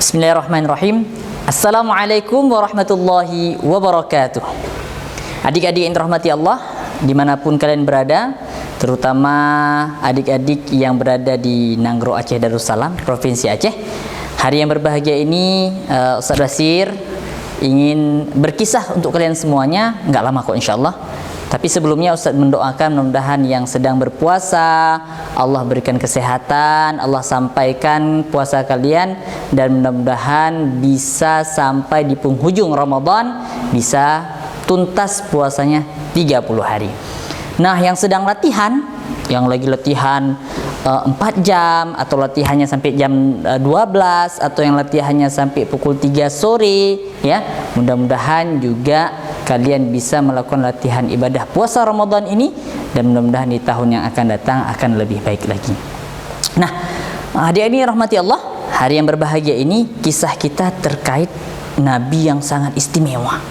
Bismillahirrahmanirrahim. Assalamualaikum warahmatullahi wabarakatuh. Adik-adik yang dirahmati Allah, dimanapun kalian berada, terutama adik-adik yang berada di Nanggro Aceh Darussalam, Provinsi Aceh. Hari yang berbahagia ini, Ustaz Basir ingin berkisah untuk kalian semuanya. Nggak lama kok insya Allah. Tapi sebelumnya Ustaz mendoakan mudah-mudahan yang sedang berpuasa Allah berikan kesehatan, Allah sampaikan puasa kalian, dan mudah-mudahan bisa sampai di penghujung Ramadan, bisa tuntas puasanya 30 hari. Nah, yang sedang latihan, yang lagi latihan 4 jam, atau latihannya sampai jam 12, atau yang latihannya sampai pukul 3 sore, ya, mudah-mudahan juga kalian bisa melakukan latihan ibadah puasa Ramadan ini, dan mudah-mudahan di tahun yang akan datang akan lebih baik lagi. Nah, adik-adik rahmati Allah, hari yang berbahagia ini kisah kita terkait Nabi yang sangat istimewa,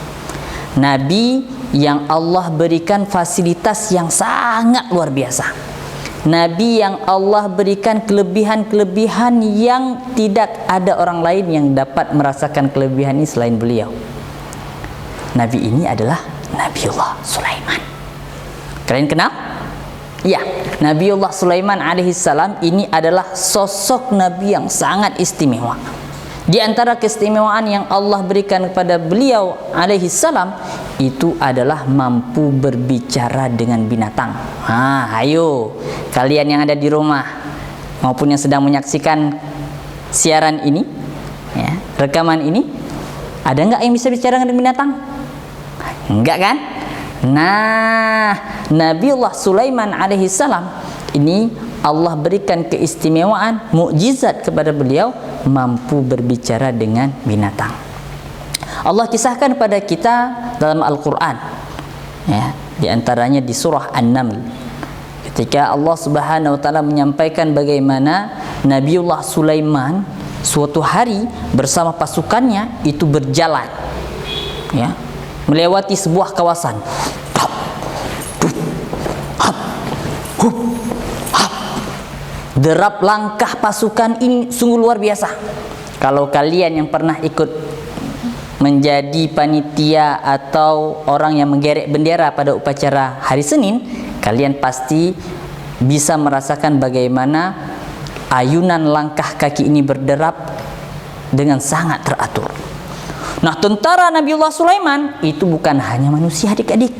Nabi yang Allah berikan fasilitas yang sangat luar biasa, Nabi yang Allah berikan kelebihan-kelebihan yang tidak ada orang lain yang dapat merasakan kelebihan ini selain beliau. Nabi ini adalah Nabiullah Sulaiman. Kalian kenal? Ya, Nabiullah Sulaiman alaihissalam ini adalah sosok Nabi yang sangat istimewa. Di antara keistimewaan yang Allah berikan kepada beliau alaihissalam itu adalah mampu berbicara dengan binatang. Ayo kalian yang ada di rumah maupun yang sedang menyaksikan siaran ini, ya, rekaman ini, ada nggak yang bisa bicara dengan binatang? Enggak kan? Nah, Nabiullah Sulaiman alaihissalam ini Allah berikan keistimewaan, mukjizat kepada beliau, mampu berbicara dengan binatang. Allah kisahkan pada kita dalam Al-Quran, ya, di antaranya di surah An-Naml, ketika Allah Subhanahu wa Ta'ala menyampaikan bagaimana Nabiullah Sulaiman suatu hari bersama pasukannya itu berjalan, ya, melewati sebuah kawasan. Derap langkah pasukan ini sungguh luar biasa. Kalau kalian yang pernah ikut menjadi panitia atau orang yang menggerek bendera pada upacara hari Senin, kalian pasti bisa merasakan bagaimana ayunan langkah kaki ini berderap dengan sangat teratur. Nah, tentara Nabiullah Sulaiman itu bukan hanya manusia adik-adik,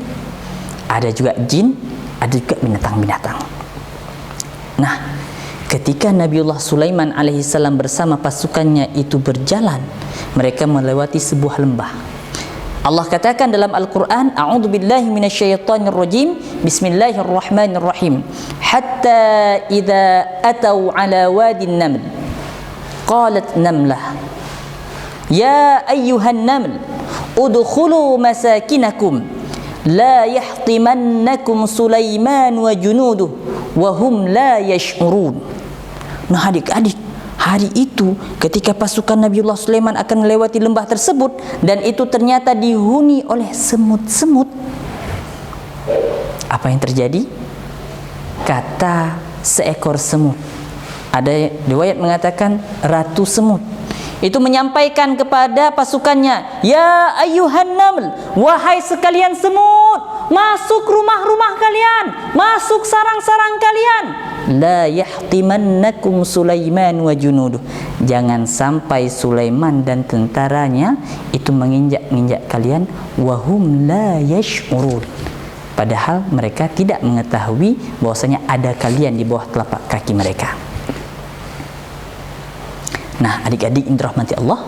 ada juga jin, ada juga binatang-binatang. Nah, ketika Nabiullah Sulaiman alaihissalam bersama pasukannya itu berjalan, mereka melewati sebuah lembah. Allah katakan dalam Al-Quran, A'udzubillahi minasyaitonirrajim, Bismillahirrahmanirrahim, Hatta idza atau ala wadin naml, qalat namlah, Ya ayyuhan naml, udkhulu masakinakum, la yahtimannakum Sulaiman wa junuduh, wa hum la yash'urun. Nah adik-adik, hari itu ketika pasukan Nabiullah Sulaiman akan melewati lembah tersebut, dan itu ternyata dihuni oleh semut-semut, apa yang terjadi? Kata seekor semut, ada riwayat mengatakan ratu semut, itu menyampaikan kepada pasukannya, Ya ayyuhan naml, wahai sekalian semut, masuk rumah-rumah kalian, masuk sarang-sarang kalian. La yahtimannakum Sulaiman wa junuduh, jangan sampai Sulaiman dan tentaranya itu menginjak-injak kalian. Wahum la yash'urun, padahal mereka tidak mengetahui bahwasanya ada kalian di bawah telapak kaki mereka. Nah, adik-adik yang dirahmati Allah,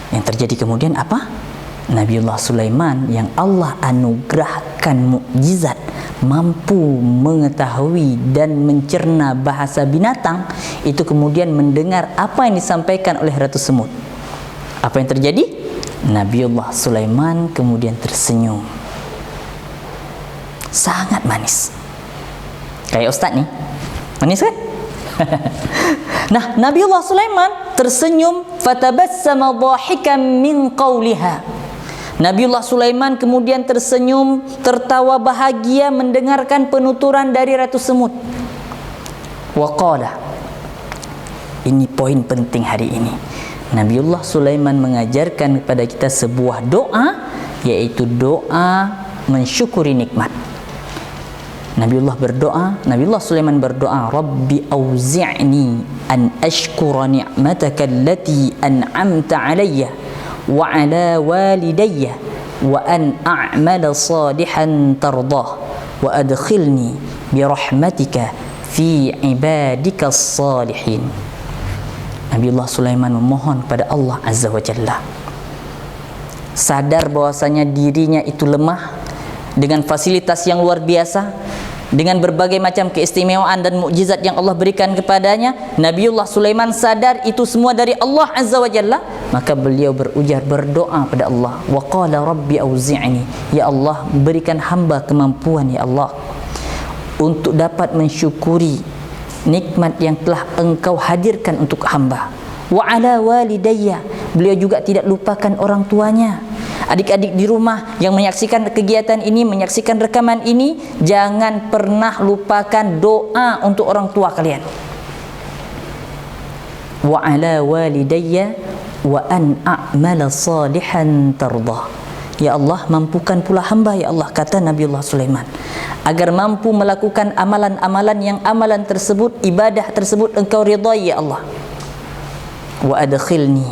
yang terjadi kemudian apa? Nabiullah Sulaiman yang Allah anugerahkan mukjizat, mampu mengetahui dan mencerna bahasa binatang, itu kemudian mendengar apa yang disampaikan oleh Ratu Semut. Apa yang terjadi? Nabiullah Sulaiman kemudian tersenyum, sangat manis, kayak Ustaz nih, manis kan? Nah, Nabiullah Sulaiman tersenyum, fatabassama dhahikan min qawliha. Nabiullah Sulaiman kemudian tersenyum, tertawa bahagia mendengarkan penuturan dari Ratu Semut. Wa qala, ini poin penting hari ini. Nabiullah Sulaiman mengajarkan kepada kita sebuah doa, yaitu doa mensyukuri nikmat. Nabiullah Sulaiman berdoa, Rabbi auzi'ni an ashkura ni'mataka allati an'amta alayya wa ala walidayya wa an a'mala salihan tardah wa adkhilni bi rahmatika fi ibadika salihin. Nabiullah Sulaiman memohon kepada Allah Azza wa Jalla, sadar bahwasanya dirinya itu lemah dengan fasilitas yang luar biasa, dengan berbagai macam keistimewaan dan mukjizat yang Allah berikan kepadanya. Nabiullah Sulaiman sadar itu semua dari Allah Azza wa Jalla, maka beliau berujar, berdoa pada Allah, wa qala rabbi auzi'ni, ya Allah berikan hamba kemampuan ya Allah untuk dapat mensyukuri nikmat yang telah engkau hadirkan untuk hamba. Wa ala walidayya, beliau juga tidak lupakan orang tuanya. Adik-adik di rumah yang menyaksikan kegiatan ini, menyaksikan rekaman ini, jangan pernah lupakan doa untuk orang tua kalian. Wa ala walidayya wa an a'mala salihan tardah. Ya Allah, mampukan pula hamba ya Allah, kata Nabiullah Sulaiman, agar mampu melakukan amalan-amalan yang amalan tersebut, ibadah tersebut engkau ridai ya Allah. Wa adkhilni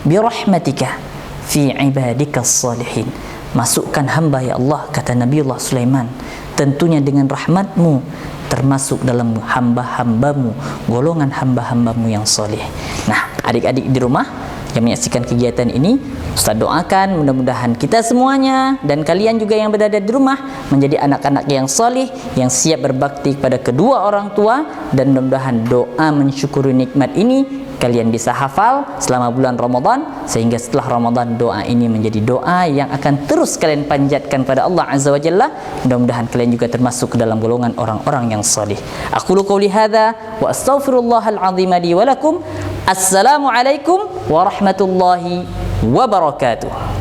bi rahmatika fi ibadika salihin. Masukkan hamba ya Allah, kata Nabiullah Sulaiman, tentunya dengan rahmatmu, termasuk dalam hamba-hambamu, golongan hamba-hambamu yang soleh. Nah, adik-adik di rumah yang menyaksikan kegiatan ini, Ustaz doakan mudah-mudahan kita semuanya dan kalian juga yang berada di rumah menjadi anak-anak yang soleh, yang siap berbakti kepada kedua orang tua, dan mudah-mudahan doa mensyukuri nikmat ini kalian bisa hafal selama bulan Ramadan, sehingga setelah Ramadan doa ini menjadi doa yang akan terus kalian panjatkan pada Allah Azza wa Jalla. Mudah-mudahan kalian juga termasuk ke dalam golongan orang-orang yang salih. Aqulu qouli hadza wa astaghfirullahal azim li wa lakum. Assalamualaikum warahmatullahi wabarakatuh.